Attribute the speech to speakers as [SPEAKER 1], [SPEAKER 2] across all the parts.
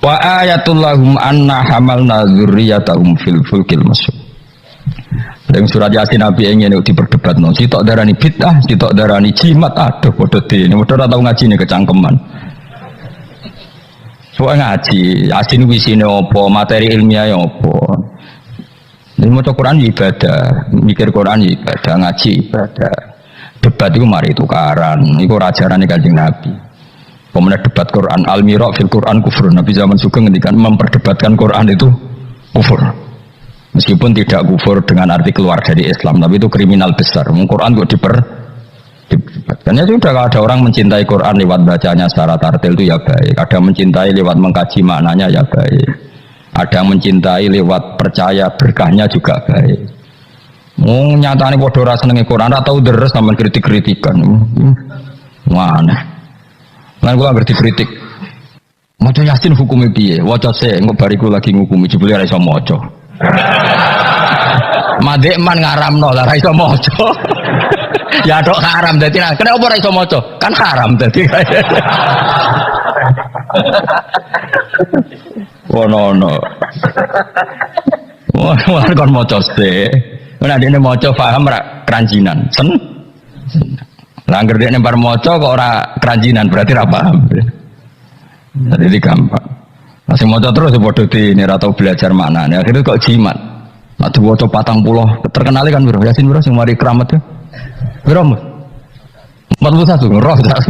[SPEAKER 1] Wa ayatul lahum anna hamalna dzurriyyatahum fil fulkil masyhur. Dalam surat Yasin Nabi ingin diperdebatno, sitok darani bid'ah, sitok darani jimat, aduh padha dene, padha ora tau ngaji nek kecangkeman. Soale ngaji, Yasin wisine apa, materi ilmiah apa. Nek maca Quran ibadah, mikir Quran ibadah, ngaji ibadah. Debat itu mari tukaran, iku ajarane Kanjeng Nabi. Pemenang debat Quran al-mira fil Quran kufur. Nabi zaman Sugeng ngendikan memperdebatkan Quran itu kufur. Meskipun tidak kufur dengan arti keluar dari Islam, tapi itu kriminal besar. Quran kok diperdebatkan. Ya sudah, ada orang mencintai Quran lewat bacanya secara tartil itu ya baik. Ada mencintai lewat mengkaji maknanya ya baik. Ada mencintai lewat percaya berkahnya juga baik. Nyatane padha ora senenge Quran, ora tau deres sampean kritik-kritikan. Mana? Lan kula ngerti kritik. Maca Yasin hukume piye? Waca sik engko bariku lagi ngukumi jebule ora iso maca. Madek man ngaramno lah ora iso maca. Ya tok haram dadi kena apa ora iso maca? Kan haram dadi. Wono. Wah kon maca sik. Nek dene maca paham ra keranjinan. Sen. Lah anggere dekne bar maca kok ora keranjinan berarti ora paham. Jadi gampang. Masih maca terus padha dene ora tau belajar maknane. Akhirnya kok jimat. Nek diwaca 40 terkenal kan bro. Yasin bro sing mari keramat ya. Bro. 41 roh tak.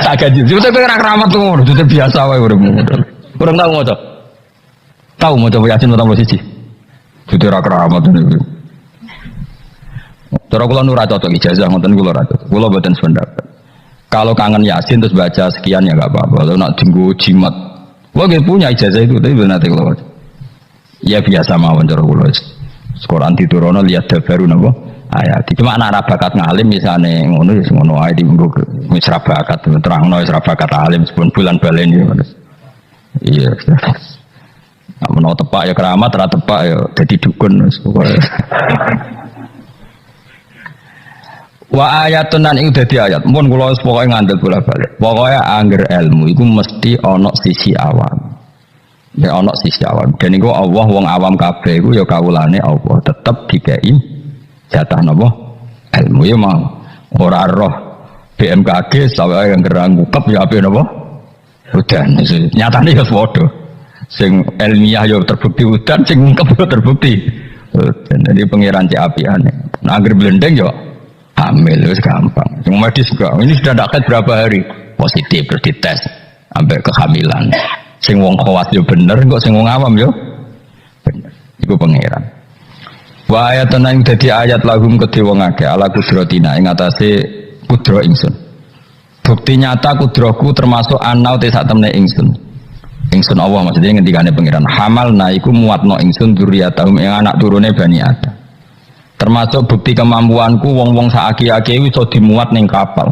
[SPEAKER 1] Saged jadi ora keramat ngono, itu biasa wae urip. Kurang tau maca. Tahu maca Yasin tambah siji. Itu ora keramat niku. Cara kula nu ra cocok ijazah ngoten kula ra cocok. Kula mboten sependapat. Kalau kangen Yasin terus baca sekian ya enggak apa-apa. Kalau nak dinggo jimat. Kula nggih punya ijazah itu tapi benar kula. Ya biasa mawon cara kula. Quran diturunno lihat baru napa ayat. Cuma anak ra bakat ngalim misane ngono ya ngono ae dienggo wis ra bakat terangno wis ra bakat alim sepun bulan balen ya. Iya. Nek menawa tepak ya keramat, ra tepak ya dadi dukun wis pokoke. Wa ayatun nan iku dadi ayat. Mun kula wis pokoke ngandel bola-balik. Pokoke angger ilmu iku mesti ana sisi awam. Ya ana sisi awam. Dan iku Allah wong awam kabeh iku ya kawulane Allah tetep dikei jatah napa? Ilmu ya mau. Ora roh BMKG sawise yang gerang ngukep ya ape napa? Udan. Nyatane ya padha. Sing ilmiah ya terbukti udan, sing ngukep ya terbukti. Dan jadi pengiran cek apiane. Nah angger blendeng ya hamil itu gampang. Yang medis juga. Ini sudah tidak berapa hari positif terus dites sampai kehamilan. Sing wong khawas yo bener, kok sing wong awam yo bener. Iku pangeran. Wa ayatan yang dadi ayat lahum kedhe wong akeh ala kudratina ing atase kudro ingsun. Bukti nyata kudroku termasuk anau te sak temne ingsun. Ingsun Allah maksudnya ngendikane pangeran. Hamalna iku muatno ingsun dzurriyyatahum ing anak turune Bani Adam. Termasuk bukti kemampuanku wong-wong saaki-aki iso dimuat ning kapal.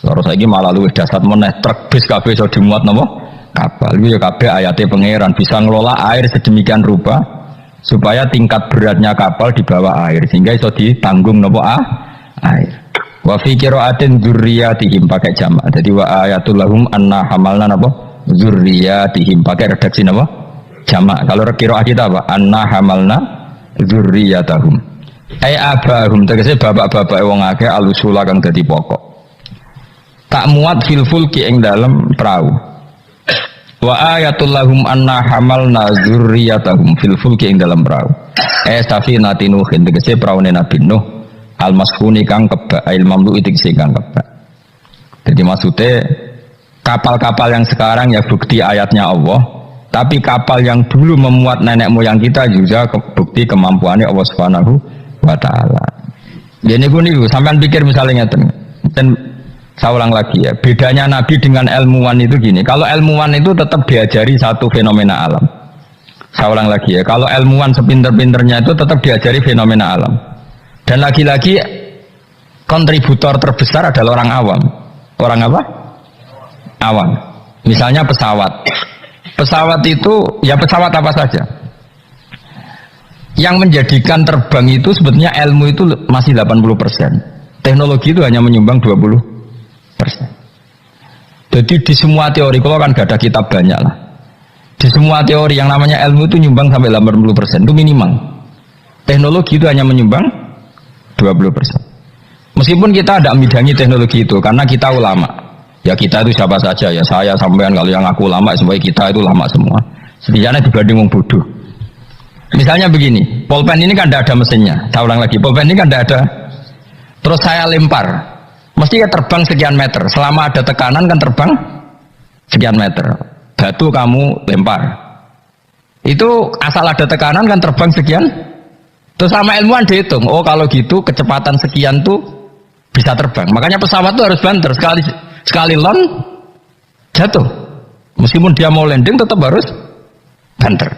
[SPEAKER 1] Terus saiki malah luwih dasar meneh truk bis kabeh iso dimuat napa? Kapal. Iku ya kabeh ayate pangeran bisa ngelola air sedemikian rupa supaya tingkat beratnya kapal di bawah air sehingga iso ditanggung napa air. Wa fi qira'atin dzurriyyatihim pakai jamak. Jadi wa ayatul lahum anna hamalna napa? Dzurriyyatihim pakai redaksi napa? Jamak. Kalau qira'ah kita apa? Anna hamalna dzurriyyatahum. Abahum tegese bapak-bapak wong akeh alusula kang dadi pokok. Tak muat fil fulki ing dalem prau. Wa ayatul lahum anna hamalna dzurriyyatahum fil fulki ing dalem prau. Safinati Nuhin tegese praune Nabi Nuh al-masfuni kang kebak ail mamlu tegese kang kebak. Jadi maksudnya kapal-kapal yang sekarang ya bukti ayatnya Allah. Tapi kapal yang dulu memuat nenek moyang kita juga bukti kemampuannya Allah Subhanahu wa ta'ala. Jadi niku sampean pikir misalnya ngeten. Dan saya ulang lagi ya, bedanya Nabi dengan ilmuwan itu gini. Kalau ilmuwan itu tetap diajari satu fenomena alam. Saya ulang lagi ya, kalau ilmuwan sepinter-pinternya itu tetap diajari fenomena alam. Dan lagi-lagi kontributor terbesar adalah orang awam. Orang apa? Awam. Misalnya pesawat. Pesawat itu ya pesawat apa saja. Yang menjadikan terbang itu sebetulnya ilmu itu masih 80%. Teknologi itu hanya menyumbang 20%. Jadi di semua teori, kalau kan gak ada kitab banyak lah. Di semua teori yang namanya ilmu itu nyumbang sampai 80%, itu minimal. Teknologi itu hanya menyumbang 20%. Meskipun kita tidak membidangi teknologi itu, karena kita ulama. Ya kita itu siapa saja, ya saya sampean, kalau yang aku ulama, semuanya kita itu ulama semua. Setidaknya dibanding wong bodoh. Misalnya begini, pulpen ini kan tidak ada mesinnya. Saya ulang lagi, pulpen ini kan tidak ada. Terus saya lempar, mesti ya terbang sekian meter. Selama ada tekanan kan terbang sekian meter. Batu kamu lempar, itu asal ada tekanan kan terbang sekian. Terus sama ilmuwan dihitung, oh kalau gitu kecepatan sekian tuh bisa terbang. Makanya pesawat tuh harus banter, sekali land jatuh. Meskipun dia mau landing tetap harus banter.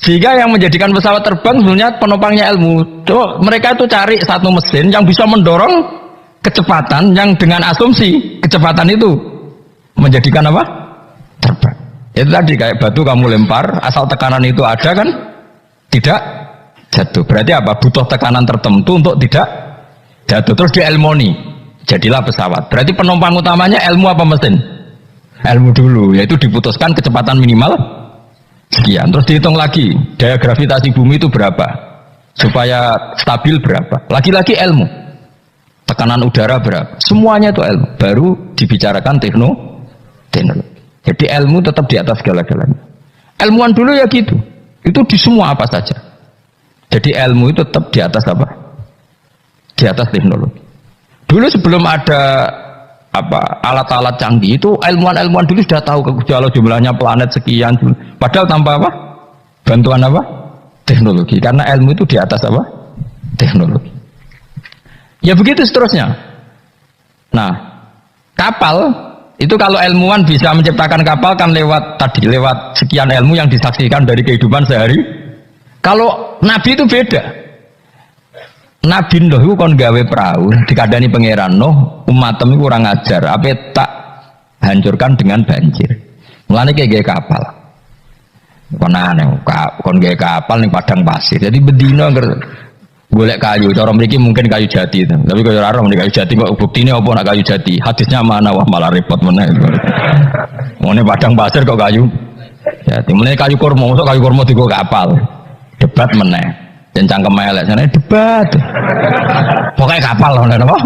[SPEAKER 1] Sehingga yang menjadikan pesawat terbang sebenarnya penumpangnya ilmu. Tuh, mereka itu cari satu mesin yang bisa mendorong kecepatan yang dengan asumsi kecepatan itu menjadikan apa? Terbang. Itu tadi kayak batu kamu lempar, asal tekanan itu ada kan tidak jatuh. Berarti apa? Butuh tekanan tertentu untuk tidak jatuh. Terus dielmoni, jadilah pesawat. Berarti penumpang utamanya ilmu apa mesin? Ilmu dulu, yaitu diputuskan kecepatan minimal sekian. Terus dihitung lagi daya gravitasi bumi itu berapa supaya stabil berapa. Lagi-lagi ilmu. Tekanan udara berapa. Semuanya itu ilmu. Baru dibicarakan teknologi. Jadi ilmu tetap di atas segala-galanya. Ilmuwan dulu ya gitu. Itu di semua apa saja. Jadi ilmu itu tetap di atas apa? Di atas teknologi. Dulu sebelum ada apa alat-alat canggih itu ilmuwan-ilmuwan dulu sudah tahu kalau jumlahnya planet sekian. Padahal tanpa apa? Bantuan apa? Teknologi. Karena ilmu itu di atas apa? Teknologi. Ya begitu seterusnya. Nah, kapal itu kalau ilmuwan bisa menciptakan kapal kan lewat sekian ilmu yang disaksikan dari kehidupan sehari. Kalau Nabi itu beda. Nabi Nuh itu kon gawe perahu, dikandani pangeran Nuh, umatem itu kurang ajar, apa tak hancurkan dengan banjir. Mulane kayak kapal. Kon aneh, kon gawe kapal ning padang pasir. Jadi bedino golek kayu, cara mriki mungkin kayu jati itu. Tapi kaya ora mriki kayu jati kok buktine apa nak kayu jati? Hadisnya mana wah malah repot meneh. Ngene padang pasir kok kayu jati. Mulane kayu kurma, mosok kayu kurma digo kapal. Debat meneh. Dan cangkem elek sana debat. Pokoke kapal lho napa?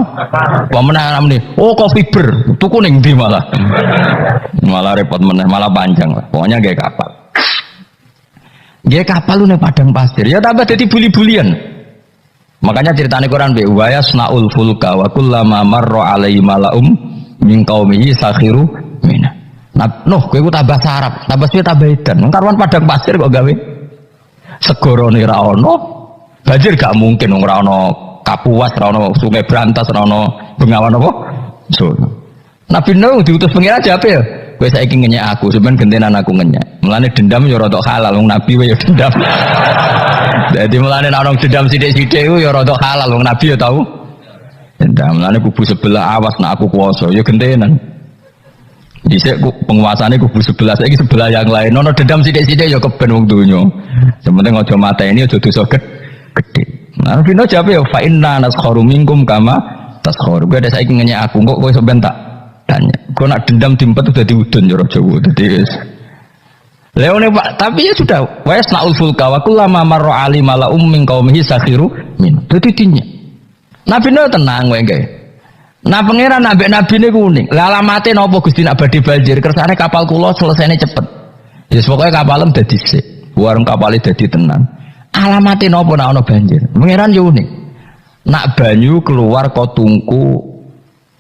[SPEAKER 1] Apa meneh namine? Oh, kok fiber. Tuku ning ndi malah. Malah repot meneh, malah panjang lah. Pokoknya gawe kapal. Gawe kapal lu ning padang pasir. Ya tambah dadi buli-bulian. Makanya ceritanya Quran wa yasnaul fulka wa kullama marra alaihi malaum min qaumihi sakhiru minna. Nah, kowe ku tambah sarap, tambah suwe tambah edan. Karuan padang pasir kok gawe segorone ra ono. Banjir gak mungkin wong ra ono Kapuas, ra ono Sungai Brantas, ra ono Bengawan apa? So. Nabi Nuh diutus pengira aja apa ya? Kowe saiki ngenyek aku, sampean gentenan aku ngenyek. Mulane dendam ya rada halal wong Nabi wae ya dendam. Jadi mulane nek orang dendam sithik-sithik ku ya rada halal wong Nabi ya tau. Dendam mulane kubu sebelah awas nek aku kuwasa ya gentenan. Dhisik penguasane kubu sebelah saiki sebelah yang lain. Ono dendam sithik-sithik ya keben wong donya. Sementing aja mateni aja dosa gede. Nah, Nabi Nuh jawab ya fa inna naskharu minkum kama taskharu. Kowe saiki ngenyek aku kok kowe sampean tak tanya. Kau nak dendam dimpet udah diudun jero Jawa. Jadi Leone Pak, tapi ya sudah. Wa yasnaul fulka wa kullama marra ali malaum min qaumihi sakhiru min. Dadi dinya. Nabi Nuh tenang wae nggih. Nah pangeran nabi niku unik. Lah alamate napa Gusti nak badhe banjir? Kersane kapal kula selesainya cepet. Ya pokoke kapalem dadi sik. Warung kapale dadi tenang. Alamate napa nek ana banjir? Pangeran yo unik. Nak banyu keluar kok tungku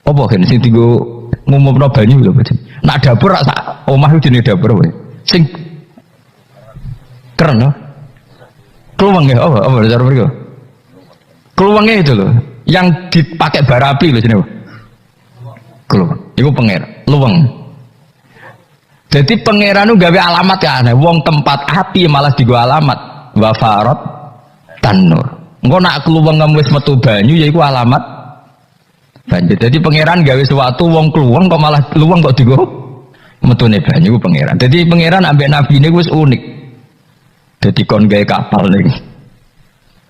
[SPEAKER 1] apa kene sing dienggo ngumumno banyu lho, Pak. Nak dapur sak omah ku jenenge dapur wae. Sing keren loh. Keluwang ya, apa cara mereka? Keluwangnya itu loh, yang dipakai bara api loh sini. Keluwang, itu pangeran, luweng. Jadi pangeran itu gawe alamat ya aneh. Wong tempat api malah digawe alamat. Wafarot tanur. Engko nak keluwang kamu wis metu banyu ya iku alamat banjir. Jadi pangeran gawe sesuatu wong keluwang kok malah luweng kok digawe metune banyu pangeran. Jadi pangeran ambek nabi ini wis unik. Jadi kon gawe kapal ning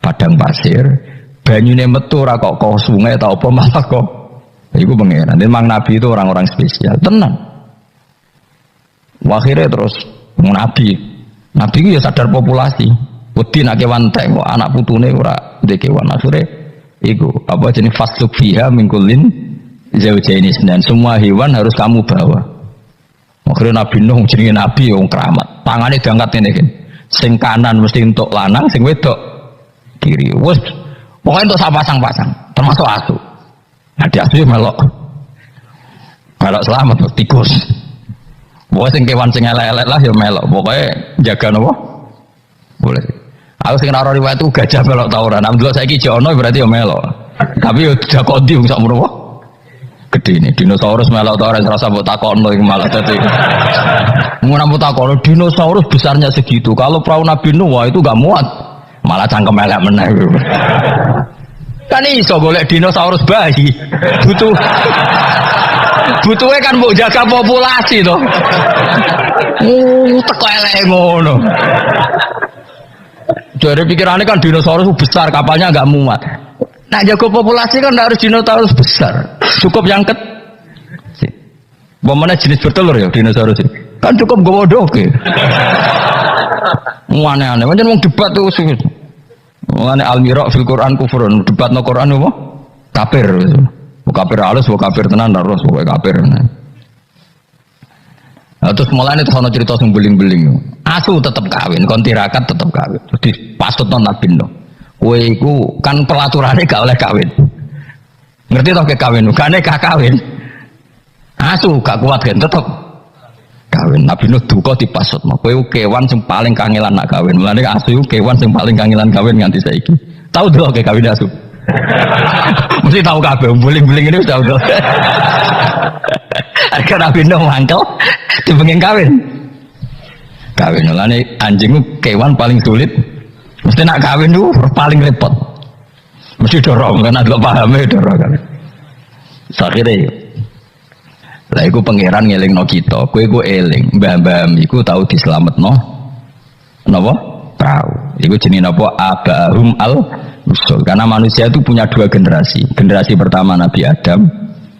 [SPEAKER 1] padang pasir, banyune metu ora kok sungai atau apa malah kok iku pangeran. Memang nabi itu orang-orang spesial, tenang. Akhirnya terus Nabi itu ya sadar populasi. Wedi nak kewan tek kok anak putune ora ndek kewan akhire iku apa jenis fasluk fiha min kullin zaujaini dan semua hewan harus kamu bawa. Akhirnya Nabi Nuh jenenge nabi wong keramat. Tangane diangkat ngene iki. Sing kanan mesti untuk lanang, sing wedok kiri. Wes pokoke untuk pasang-pasang, termasuk asu. Nah, di asu melok. Melok selamat tikus. Pokoke sing kewan sing elek-elek lah ya melok. Pokoke jaga napa? Boleh. Aku sing ora riwayat itu gajah melok ta ora. Nek delok saiki jono berarti ya melok. Tapi ya dakoti wong sak menawa. Gede ini dinosaurus melok ta ora rasa mbok takokno iki malah dadi. Mun mbok takokno dinosaurus besarnya segitu. Kalau perahu Nabi Nuh wah itu enggak muat. Malah cangkem elek meneh. Kan iso golek dinosaurus bayi. Butuhe kan mbok jaga populasi to. Teko elek ngono. Dari pikirannya kan dinosaurus besar, kapalnya enggak muat. Nah jaga populasi kan harus dinosaurus besar. Cukup yang Bagaimana jenis bertelur ya dinosaurus itu? Kan cukup gawa doke. Aneh-aneh. Macam mau debat tuh sih. Aneh al-miraq fil Quran kufurun. Debat no Quran apa? Kafir. Kafir halus, kafir tenan terus, kafir. Nah, terus mulanya itu ono cerita sing beling-beling. Asu tetap kawin, kon tirakat tetap kawin. Terus dipasutno Nabi Nuh. Kowe iku kan pelaturane gak oleh kawin. Ngerti toh ke kawin, gane gak kawin. Asu gak kuat kan tetep kawin. Nabi Nuh duka dipasutno. Kowe kewan sing paling kangelan nak kawin. Mulane asu kewan sing paling kangelan kawin nganti saiki. Tahu delok ke kawin asu. Mesti tahu kabeh, beling-beling ini sudah tahu. Akhir Nabi Nuh mangkel dipengen kawin. Kawin mulane anjing kewan paling sulit. Mesti nak kawin itu paling repot. Mesti dorong kan ada pahamnya dorong kan. Sakhire. Lah iku pangeran ngelingno kita. Kowe iku eling, mbah-mbah iku tau dislametno. Napa? Tahu. Iku jenenge napa? Abahum al-rusul. Karena manusia itu punya dua generasi. Generasi pertama Nabi Adam,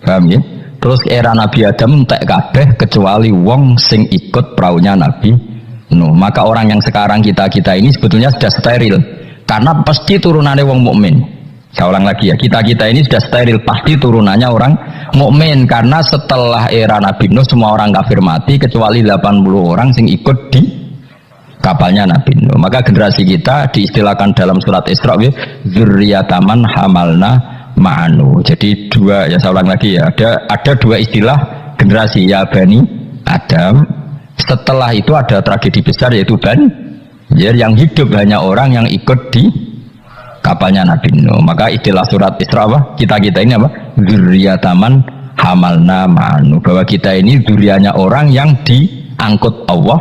[SPEAKER 1] paham ya? Terus era Nabi Adam entek kabeh kecuali wong sing ikut praunya Nabi Nuh. Maka orang yang sekarang kita ini sebetulnya sudah steril karena pasti turunannya wong mukmin. Saya ulang lagi ya, kita ini sudah steril pasti turunannya orang mukmin karena setelah era Nabi Nuh semua orang kafir mati kecuali 80 orang sing ikut di kapalnya Nabi Nuh. Maka generasi kita diistilahkan dalam surat Isra dzurriyyataman hamalna ma'anu. Jadi dua, ya saya ulang lagi ya, ada dua istilah generasi ya Bani Adam. Setelah itu ada tragedi besar yaitu Banjir yang hidup hanya orang yang ikut di kapalnya Nabi Nuh. Maka istilah surat Isra apa? Kita ini apa? Dzurriyyataman hamalna ma'anu. Bahwa kita ini dzurriyyahnya orang yang diangkut Allah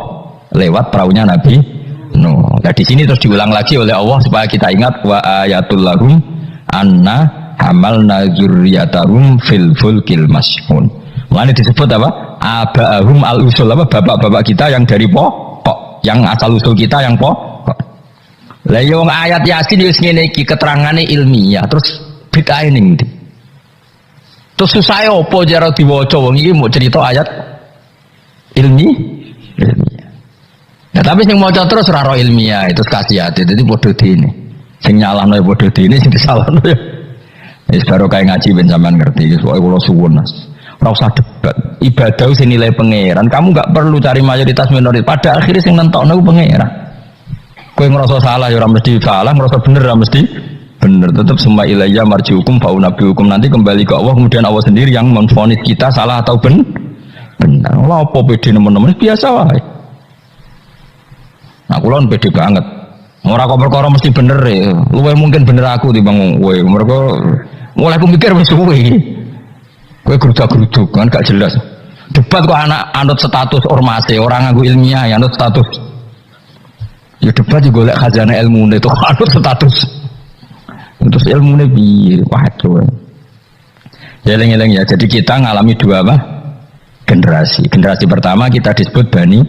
[SPEAKER 1] lewat perahunya Nabi Nuh. Nah di sini terus diulang lagi oleh Allah supaya kita ingat wa ayatul lahum anna hamalna dzurriyyatahum fil fulkil mashhun. Mana disebut apa? Abahum al-usul, apa bapak-bapak kita yang dari pokok, yang asal usul kita yang pokok. Lah yang ayat Yasin wis ngene iki keterangane ilmiah, terus bid'ah ning ndi? Terus susah opo jare diwaca wong iki mau cerita ayat ilmiah. Nah, tapi sing maca terus ora ro ilmiah itu kasih hati, dadi padha dene. Sing nyalahno ya padha dene, sing disalahno ya. Wis baru kae ngaji ben sampean ngerti, pokoke kula suwun Mas. Ora usah debat. Ibadah sing nilai pangeran. Kamu enggak perlu cari mayoritas minoritas. Pada akhirnya sing nentokno pangeran. Kowe ngerasa salah ya ora mesti salah, ngerasa bener ora mesti bener. Tetap semua ilayya marji'ukum fa unabbiukum. Nanti kembali ke Allah, kemudian Allah sendiri yang memvonis kita salah atau benar. Lah apa beda nemen-nemen biasa wae. Nah, kula pede banget. Ora kok perkara mesti bener ya. Luwe mungkin bener aku timbang kowe. Mergo mulai aku mikir wis suwe. Kowe geruduk-geruduk kan gak jelas. Debat kok anak anut status ormase, orang nganggo ilmiah ya anut status. Ya debat juga golek khazanah ilmune itu anut status. Terus ilmune piye? Waduh. Ya eling-eling ya. Jadi kita ngalami dua apa? Generasi. Generasi pertama kita disebut Bani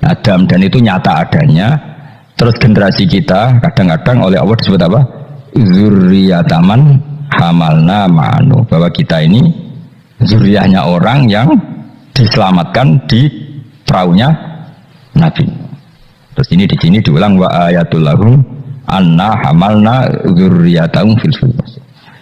[SPEAKER 1] Adam dan itu nyata adanya. Terus generasi kita kadang-kadang oleh Allah disebut apa? Dzurriyyataman hamalna ma'anu. Bahwa kita ini zuriyahnya orang yang diselamatkan di perahunya Nabi. Terus ini di sini diulang wa ayatul lahum anna hamalna dzurriyyatahum fil fulk.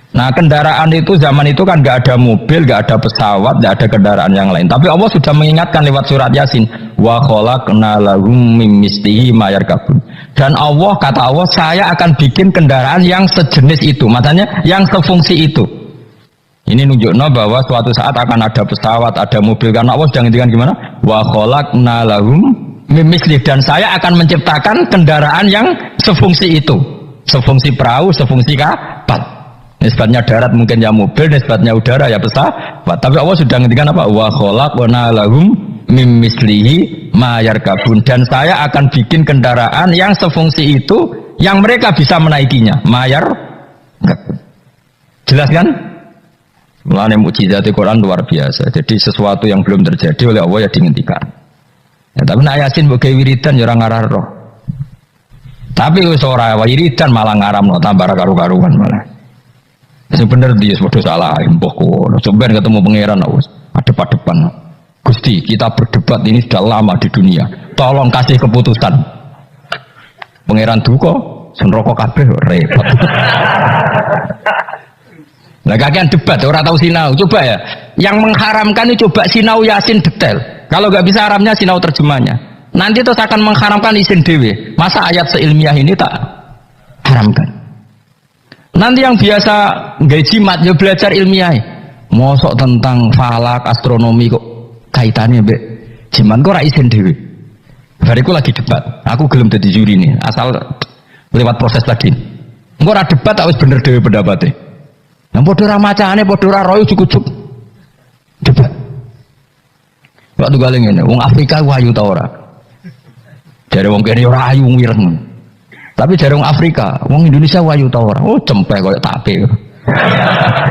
[SPEAKER 1] Nah kendaraan itu zaman itu kan nggak ada mobil, nggak ada pesawat, nggak ada kendaraan yang lain. Tapi Allah sudah mengingatkan lewat surat Yasin, wa khalaqna lahum mim mislihi ma yarkabun. Dan Allah kata Allah, saya akan bikin kendaraan yang sejenis itu, makanya yang sefungsi itu. Ini nunjukno bahwa suatu saat akan ada pesawat, ada mobil. Karena Allah sudah ngintikan gimana? Wa khalaqna lahum mim mislihi, dan saya akan menciptakan kendaraan yang sefungsi itu, sefungsi perahu, sefungsi kapal. Nisbatnya darat mungkin ya mobil, nisbatnya udara ya pesawat. Tapi Allah sudah ngendikan apa? Wa khalaqna lahum mim mislihi ma yarkabun, dan saya akan bikin kendaraan yang sefungsi itu yang mereka bisa menaikinya. Mayar jelas kan? Mulane mukjizat Al-Qur'an luar biasa. Jadi sesuatu yang belum terjadi oleh Allah ya dihentikan. Ya, tapi nak Yasin mbok wiridan ya ora ngarah roh. Tapi wis ora wiridan malah ngaramno tambah karu-karuan malah. Yang bener dia sudah salah, mbok kono. Coba ketemu pangeran ada depan. Gusti, kita berdebat ini sudah lama di dunia. Tolong kasih keputusan. Pangeran duka, senroko kabeh repot. Lah kakean debat, ora tahu sinau. Coba ya, yang mengharamkan itu coba sinau Yasin detail. Kalau nggak bisa Arabnya sinau terjemahnya. Nanti terus akan mengharamkan isin dewe. Masa ayat seilmiah ini tak haramkan? Nanti yang biasa nggak jimat ya belajar ilmiah. Mosok tentang falak, astronomi kok kaitannya be jimat kok ra isin dewe. Bariku lagi debat. Aku gelem dadi juri nih, asal lewat proses lagi. Engko ora debat tak wis bener dhewe pendapatnya. Yang padha ra macane, padha ra royo cukup debat. Waktu gale ngene, wong Afrika wayu ta ora? Jare wong kene ora ayu wireng. Tapi jare wong Afrika, wong Indonesia wayu ta ora? Oh, cempeh koyo tape.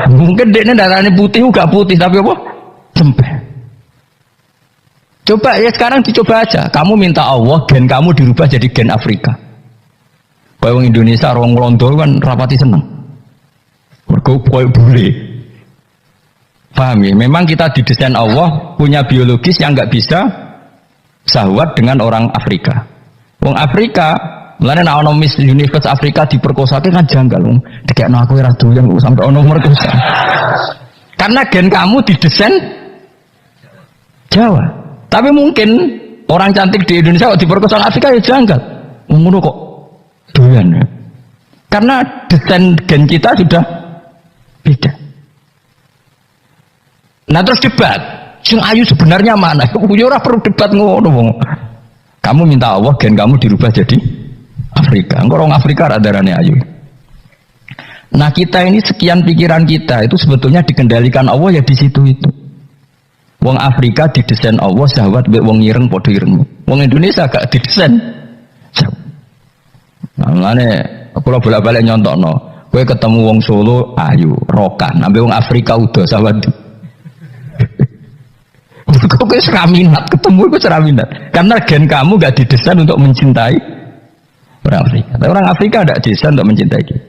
[SPEAKER 1] Mungkin dekne darane putih gak putih tapi apa? Cempeh. Coba ya sekarang dicoba aja. Kamu minta Allah gen kamu dirubah jadi gen Afrika. Koyo wong Indonesia wong Londo kan rapati seneng. Mergo koyo bule. Paham ya? Memang kita didesain Allah punya biologis yang nggak bisa sahwat dengan orang Afrika. Wong Afrika, mulane nek ana Miss Universe Afrika diperkosake kan janggal. Dikekno aku ora doyan sampai ana merkosa. Karena gen kamu didesain Jawa. Tapi mungkin orang cantik di Indonesia kok diperkosa Afrika ya janggal. Ngono kok doyan. Karena desain gen kita sudah beda. Nah terus debat, sing ayu sebenarnya mana? Ya ora perlu debat ngono wong. Kamu minta Allah gen kamu dirubah jadi Afrika. Engko orang Afrika ra darane ayu. Nah kita ini sekian pikiran kita itu sebetulnya dikendalikan Allah ya di situ itu. Wong Afrika didesain Allah sahabat mbek wong ireng padha ireng. Wong Indonesia gak didesain. Nah, mulane kula bolak-balik nyontokno. Kowe ketemu wong Solo ayu, rokan, ambek wong Afrika udah sahabat. Kok seraminat ketemu itu seraminat karena gen kamu gak didesain untuk mencintai orang Afrika. Tapi orang Afrika tidak didesain untuk mencintai kita.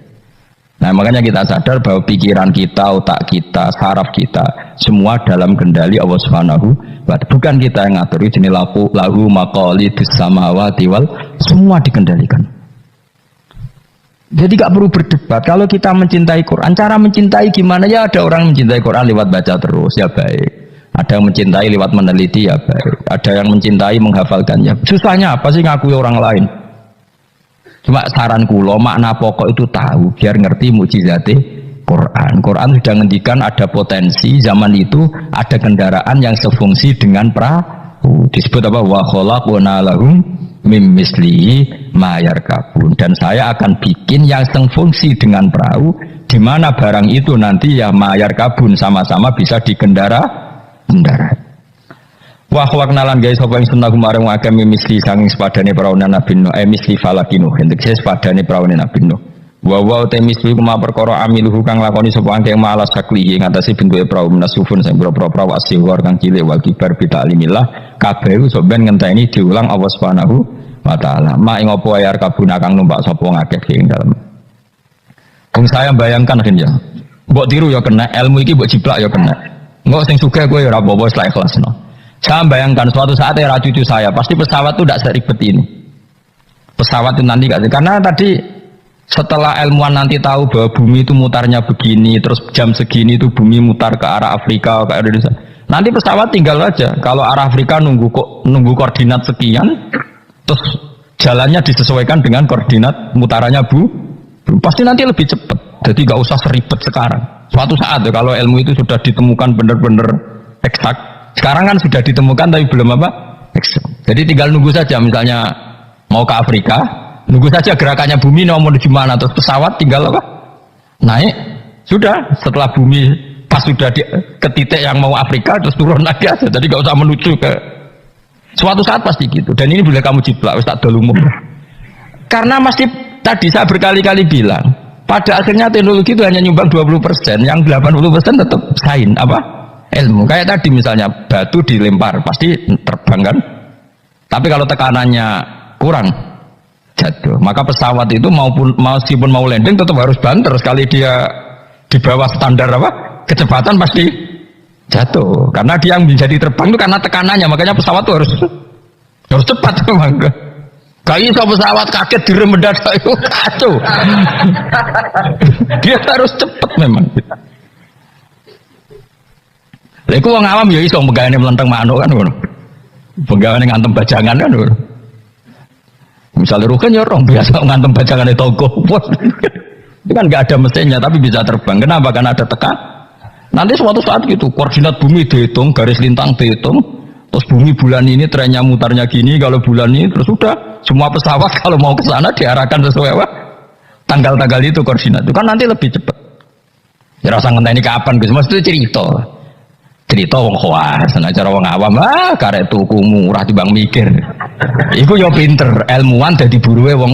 [SPEAKER 1] Nah makanya kita sadar bahwa pikiran kita, otak kita, saraf kita semua dalam kendali Allah Subhanahu wa ta'ala. Bukan kita yang ngatur. Jenis lahu maqalidus samawati wal, semua dikendalikan. Jadi gak perlu berdebat. Kalau kita mencintai Quran, cara mencintai gimana? Ya ada orang mencintai Quran lewat baca terus, ya baik. Ada yang mencintai lewat meneliti, ya baik. Ada yang mencintai menghafalkan, ya. Susahnya apa sih ngakui orang lain? Cuma saran kulo, makna pokok itu tahu, biar ngerti mukjizate Quran. Quran sudah ngendikan ada potensi zaman itu ada kendaraan yang sefungsi dengan perahu. Disebut apa? Wa khalaqna lahum mim mislihi ma yarkabun. Dan saya akan bikin yang sefungsi dengan perahu, di mana barang itu nanti ya ma yarkabun sama-sama bisa dikendarai. Wa khawaknalan guys sapa ing sunah kumareng akeh misli sanging sepadane praune Nabi Nuh misli falakinu hendak sepadane praune Nabi Nuh wa te misli kuma perkara amiluhu kang lakoni sapa akeh malas sakli ing atase bentuke prau menasufun sing pira-pira wasiwar kang cilik wal kibar bi ta'limillah kabeh iso ben ngenteni diulang Allah Subhanahu wa taala ma ing apa ayar kabuna kang numpak sapa akeh ing dalem. Wong saya bayangkan kan ya mbok tiru ya kena ilmu iki mbok jiplak ya kena. Enggak sing sugih kowe ora apa-apa wis ikhlas no. Saya bayangkan suatu saat era cucu saya pasti pesawat itu tidak seribet ini. Pesawat itu nanti gak, karena tadi setelah ilmuwan nanti tahu bahwa bumi itu mutarnya begini, terus jam segini itu bumi mutar ke arah Afrika, ke Indonesia. Nanti pesawat tinggal aja. Kalau arah Afrika nunggu koordinat sekian, terus jalannya disesuaikan dengan koordinat mutarannya pasti nanti lebih cepat. Jadi gak usah seribet sekarang. Suatu saat ya, kalau ilmu itu sudah ditemukan benar-benar eksak. Sekarang kan sudah ditemukan tapi belum apa? Eksak. Jadi tinggal nunggu saja, misalnya mau ke Afrika, nunggu saja gerakannya bumi mau menuju mana, terus pesawat tinggal apa? Naik, sudah. Setelah bumi pas sudah ke titik yang mau Afrika, terus turun lagi aja. Jadi gak usah menuju ke suatu saat pasti gitu. Dan ini boleh kamu jiplak, wis tak dolumum. Karena masih tadi saya berkali-kali bilang, pada akhirnya teknologi itu hanya nyumbang 20%, yang 80% tetap sains apa? Ilmu. Kayak tadi misalnya batu dilempar pasti terbang kan? Tapi kalau tekanannya kurang jatuh. Maka pesawat itu meskipun mau landing tetap harus banter, sekali dia di bawah standar apa? Kecepatan pasti jatuh. Karena dia yang menjadi terbang itu karena tekanannya, makanya pesawat itu harus cepat memang. Kayak itu pesawat kaget direm mendadak itu kacau. Dia harus cepat memang. Lha iku wong awam ya iso pegawene melenteng manuk kan ngono. Pegawene ngantem bajangan kan ngono. Misalnya Rukin ya orang biasa ngantem bajangan di toko. Itu kan nggak ada mesinnya tapi bisa terbang. Kenapa? Karena ada tekan. Nanti suatu saat gitu koordinat bumi dihitung, garis lintang dihitung, terus bumi bulan ini trennya mutarnya gini, kalau bulan ini terus sudah semua pesawat kalau mau ke sana diarahkan sesuai apa? Tanggal-tanggal itu koordinat. Itu kan nanti lebih cepat. Ya rasa ngenteni kapan Gus? Mas itu cerita wong khawas, nah cara wong awam karek tuku murah timbang mikir. Iku yo pinter, ilmuwan dadi buruhe wong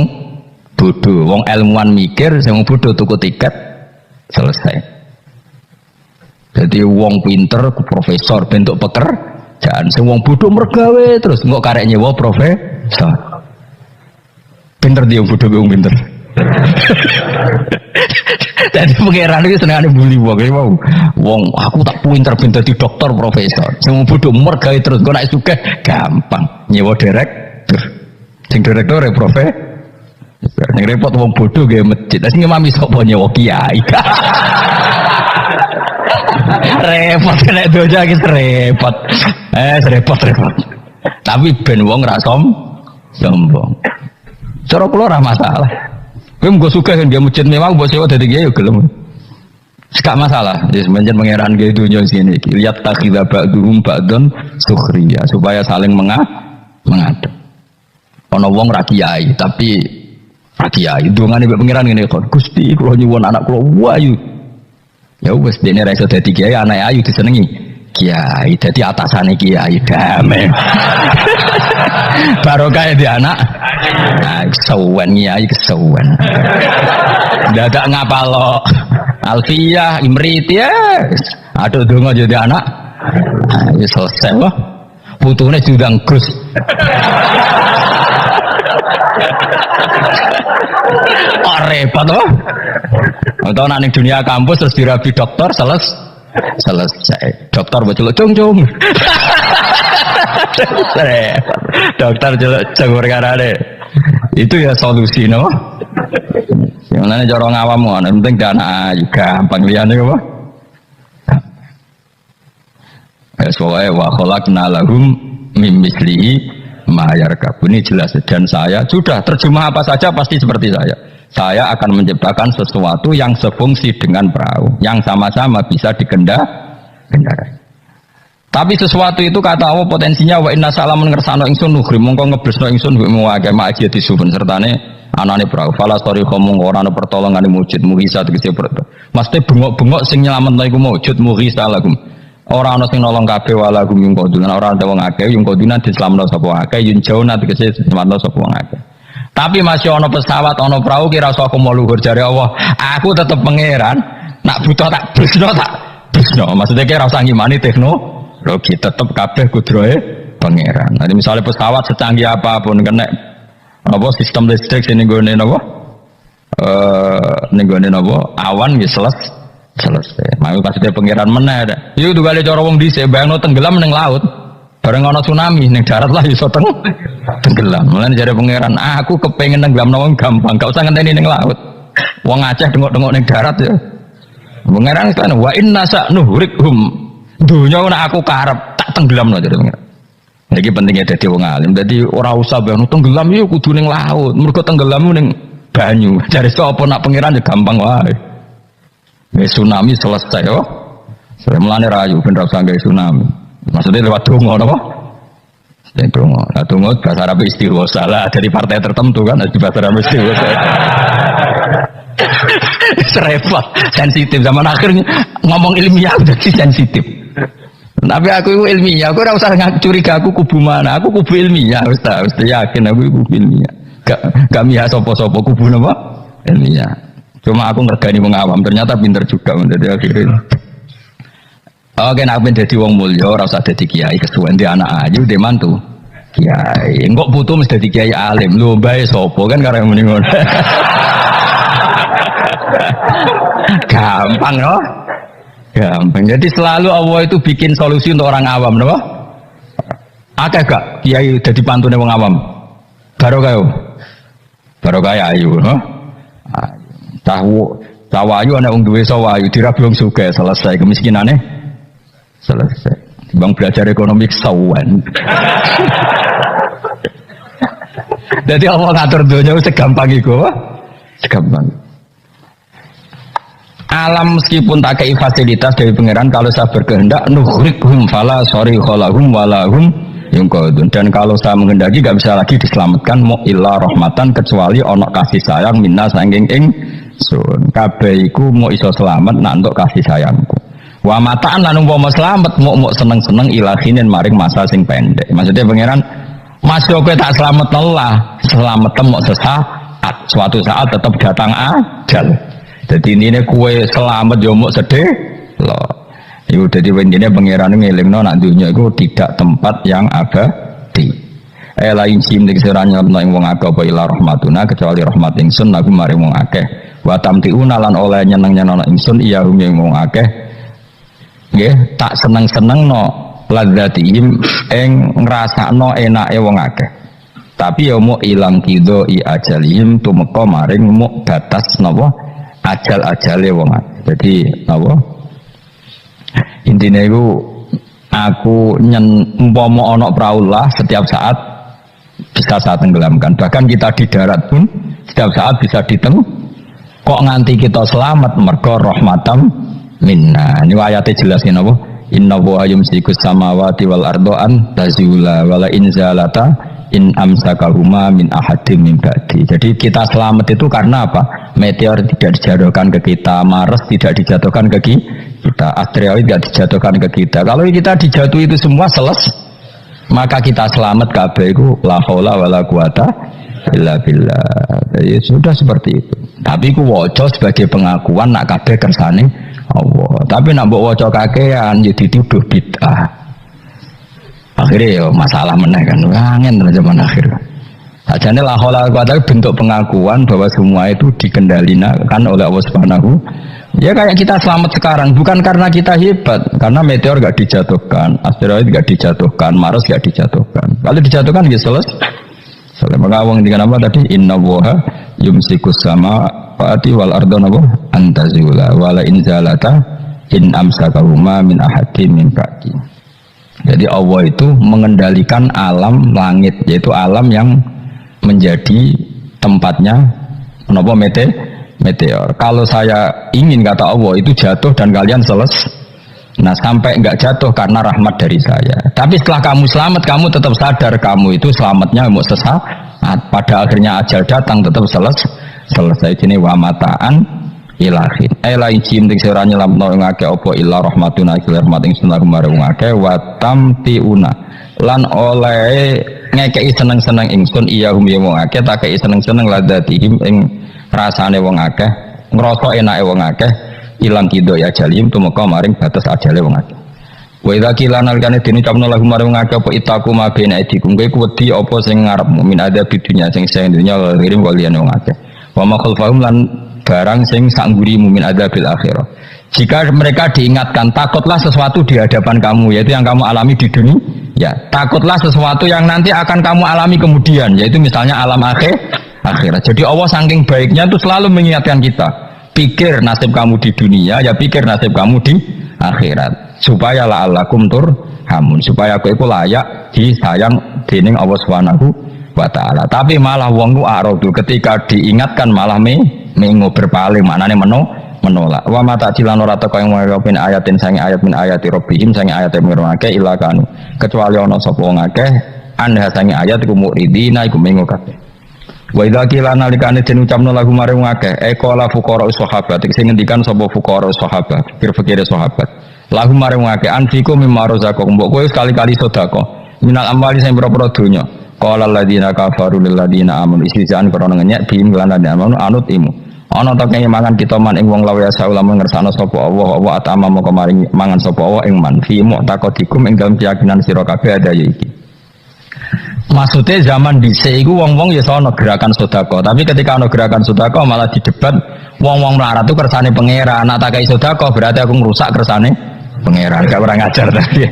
[SPEAKER 1] bodoh. Wong ilmuwan mikir, sing bodoh tuku tiket selesai. Jadi wong pinter ku profesor bentuk pekerjaan, sing wong bodoh mergawe terus engko karek nyewa profesor. Pinter dia bodoh wong pinter. Jadi pengeran itu senengane bully wong aku tak pinter-pinter di dokter profesor sing bodoh mergawe terus kok nek sugih gampang nyewa direktur sing direktur ya profesor sing repot wong bodoh gawe masjid sing ngimami sapa nyewa kiai repot nek doja iki repot repot tapi ben wong ra sombong cara kula ora masalah. Kowe mung suka kan dia masjid mewah mbok sewa dadi kiai yo gelem. Gak masalah. Wis menjen pangeran ge donya sini iki. Lihat takhidha ba'dhum ba'dun sukhriya supaya saling mengadep. Ana wong ra kiai tapi ra kiai dongane mbek pangeran ngene kok. Gusti kula nyuwun anak kula wayu. Ya wis dene ra iso dadi kiai anake ayu disenengi. Kiai dadi atasane kiai damai. Barokah di anak. Nah, kesuwen kiai kesuwen. Dadak ngapalo Alfiyah Imrit ya. Aduh donga jadi anak. Nah, ya selesai loh. Putune judang Gus. Oh repot loh. Atau nak ning dunia kampus terus dirabi dokter selesai. Dokter bocil jong. Dokter jelek jong perkarane. Itu ya solusi no. Yang cara ngawam ngono, penting dana ayu gampang liyane apa? Soalnya wa khalaqna lahum mim mislihi ma yarkabun. Ini jelas dan saya sudah terjemah apa saja pasti seperti saya. Saya akan menciptakan sesuatu yang sefungsi dengan perahu, yang sama-sama bisa dikendarai. Tapi sesuatu itu kata Allah potensinya wa inna salamun ngersano ingsun nuhri mongko ngeblesno ingsun wa wa kama aja disubun sertane anane perahu fala story ngomong ora ana pertolongane mujud muhisa tegese perto. Mesti bengok-bengok sing nyelametno iku mujud muhisa lagum. Ora ana sing nolong kabeh walagum yung kodun ora ana wong akeh yung kodunan diselametno sapa akeh yun jauna tegese diselametno sapa wong akeh. Tapi masih ana pesawat ana perahu kira usah aku mau luhur jare Allah. Aku tetep pangeran nak butuh tak blesno. Maksudnya kira usah ngimani teknologi tetep kabeh kudrohe pangeran. Nanti misalnya pesawat secanggih apapun kena apa sistem listrik sini gue napa nenggone napa awan wis selesai. Mau pas dia pangeran meneh. Iku tuh kali cara wong dhisik bayangno tenggelam ning laut. Bareng ana tsunami ning darat lah iso tenggelam. Mulane jare pangeran, aku kepengin nenggelamno wong gampang, gak usah ngenteni ning laut. Wong Aceh dengok-dengok ning darat ya. Pangeran kan wa inna sa'nuhrikhum. Dunya nek aku karep tak tenggelamno jare pangeran. Iki pentingnya dadi wong alim. Dadi ora usah ben tenggelam yo kudu ning laut. Mergo tenggelam ning banyu. Jare sapa nak pangeran ya gampang wae. Wis tsunami selesai yo. Saya mulane rayu ben ra usah gawe tsunami. Maksudnya lewat donga napa? Lewat donga. Lah donga bahasa Arab istighosa lah dari partai tertentu kan di bahasa Arab istighosa. Repot, sensitif zaman akhirnya ngomong ilmiah udah sensitif. Tapi aku itu ilmiah, aku ora usah curiga aku kubu mana, aku kubu ilmiah, ustaz yakin aku kubu ilmiah. Gak mihak sapa-sapa kubu napa? Ilmiah. Cuma aku ngergani wong awam, ternyata pinter juga menjadi akhirnya. Oke, nak ben dadi wong mulya ora usah dadi kiai kesuwen di anak ayu di mantu. Kiai, engko putu mesti dadi kiai alim. Lho bae sapa kan karo muni ngono. Gampang loh. Gampang. Jadi selalu Allah itu bikin solusi untuk orang awam, napa? Akeh gak kiai dadi pantune wong awam? Barokah yo. Barokah ayu, no? Tahu ayu ana wong duwe sawayu dirabi wong sugih selesai kemiskinane. Selesai. Bang belajar ekonomi kesawan. Jadi Allah ngatur dunia segampang itu, segampang. Alam meskipun tak kei fasilitas dari pangeran, kalau saya berkehendak nuhrikhum fala sarikhalahum walahum yungqadun. Dan kalau saya menghendaki gak bisa lagi diselamatkan mau illa rahmatan kecuali ono kasih sayang minna saking ingsun. Kabeh iku mau iso selamat nak entuk kasih sayangku. Wa mataan lan umpama slamet muk seneng-seneng ilahinin maring masa sing pendek. Maksudnya pangeran masih kowe tak slamet Allah, selamat muk sesaat, suatu saat tetap datang ajal. Jadi intine kowe selamat yo muk sedih lho. Iku dadi intine pangeran ngelingno nak dunya iku tidak tempat yang abadi. Lain sim ning seranya ing wong akeh apa ila rahmatuna kecuali rahmat ingsun aku maring wong akeh. Wa tamtiuna lan oleh nyeneng-nyenengno ingsun iya ing wong akeh. Nggih, tak seneng-senengno ladzatihim ing ngrasakno enake wong akeh. Tapi ya mau ilang kido i ajalihim tumeka maring mau batas napa ajal-ajale wong akeh. Jadi napa? Intine iku aku umpama ana praulah setiap saat bisa saya tenggelamkan. Bahkan kita di darat pun setiap saat bisa kok nganti kita selamat mergo rahmatam minna. Ini ayatnya jelasin apa? Inna wa yumsikus samawati wal ardo an tazula wala inzalata in amsakahuma min ahadim min ba'di. Jadi kita selamat itu karena apa? Meteor tidak dijatuhkan ke kita, Mars tidak dijatuhkan ke kita, asteroid tidak dijatuhkan ke kita. Kalau kita dijatuhi itu semua maka kita selamat kabeh iku la haula wala quwata illa billah. Jadi sudah seperti itu. Tapi ku waca sebagai pengakuan nak kabeh kersane Allah. Tapi nak mbok waca kakean ya dituduh bid'ah. Akhirnya ya masalah meneh kan. Angin zaman akhir. Sajane la haula wala quwata bentuk pengakuan bahwa semua itu dikendalikan oleh Allah Subhanahu. Ya kayak kita selamat sekarang bukan karena kita hebat, karena meteor gak dijatuhkan, asteroid gak dijatuhkan, Mars gak dijatuhkan. Kalau dijatuhkan ya selesai. Maka wong dengan apa tadi? Inna woha yumsikus sama Fati wal ardo nabo antazula wala inzalata in amsakahuma min ahadim min ba'di. Jadi Allah itu mengendalikan alam langit, yaitu alam yang menjadi tempatnya napa meteor. Kalau saya ingin kata Allah itu jatuh dan kalian nah sampai enggak jatuh karena rahmat dari saya. Tapi setelah kamu selamat, kamu tetap sadar kamu itu selamatnya mau sesaat. Pada akhirnya ajal datang tetap selesai jenis wa mataan ilahin. Lain jim ting sira nyelamno ngake apa illa rahmatuna ila rahmating sunah marang ngake wa tamtiuna lan oleh ngekei seneng-seneng ingsun iya hum ya wong akeh tak kei seneng-seneng ladatihim ing rasane wong akeh ngrasa enake wong akeh ilang kido ya jalim tumeka maring batas ajale wong akeh. Wa idza qila nalikane dene capno lagu maring wong akeh apa itaku ma bena idikum kowe wedi apa sing ngarepmu min ada bidunya sing dunya ngirim walian wong akeh. Wa ma khalfahum lan barang sing sanggurimu min adzabil akhirah. Jika mereka diingatkan, takutlah sesuatu di hadapan kamu, yaitu yang kamu alami di dunia. Ya, takutlah sesuatu yang nanti akan kamu alami kemudian, yaitu misalnya alam akhirat. Jadi Allah saking baiknya itu selalu mengingatkan kita. Pikir nasib kamu di dunia, ya pikir nasib kamu di akhirat. Supaya la'allakum turhamun, supaya aku itu layak disayang dening Allah Subhanahu wa ta'ala. Tapi malah wong ku aradu ketika diingatkan malah mengo berpaling, maknane menolak. Wa mata cilan ora teko yang ngawin ayatin sange ayat min ayati rabbihim sange ayat mirake ilakanu kecuali ana sapa wong akeh anha sange ayat iku muridina iku mengo kabeh. Wa idza qila nalikane den ucapno lagu mare wong akeh qala fuqara sahabat sing ngendikan sapa fuqara sahabat fikir sahabat lagu mare wong akeh anfiku mimma razaqakum mbok kowe sekali-kali sedekah minal amwali sing pira-pira donya qala alladziina kafaru lil ladziina amanu istizaan krana ngenyek bihim lan amanu anut imu. Ana ta kaya mangan kita man ing wong lawe asa ulama ngersakno sapa Allah wa atama moko maring mangan sapa Allah ing man fi mu'taqadikum ing dalem keyakinan sira kabeh ada iki. Maksudnya zaman dhisik iku wong-wong ya ana gerakan sedekah, tapi ketika ana gerakan sedekah malah didebat wong-wong melarat itu kersane pangeran, nak tak kai sedekah berarti aku ngrusak kersane pangeran, gak ora ngajar tadi.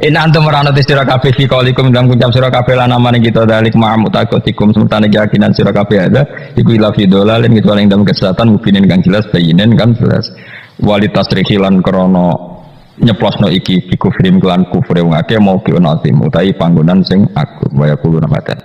[SPEAKER 1] In antum marana sira kabeh fi qaulikum dalam ucap sira kabeh lan amane kita dalik ma'am taqatikum sementara keyakinan sira kabeh ada iku ila fi dolalin gitu paling dalam kesehatan mubinin kang jelas bayinen kan jelas walitas rihilan krana nyeplosno iki kufrim kelan kufre wong akeh mau ki ono asim utahi panggonan sing aku waya kulo namatan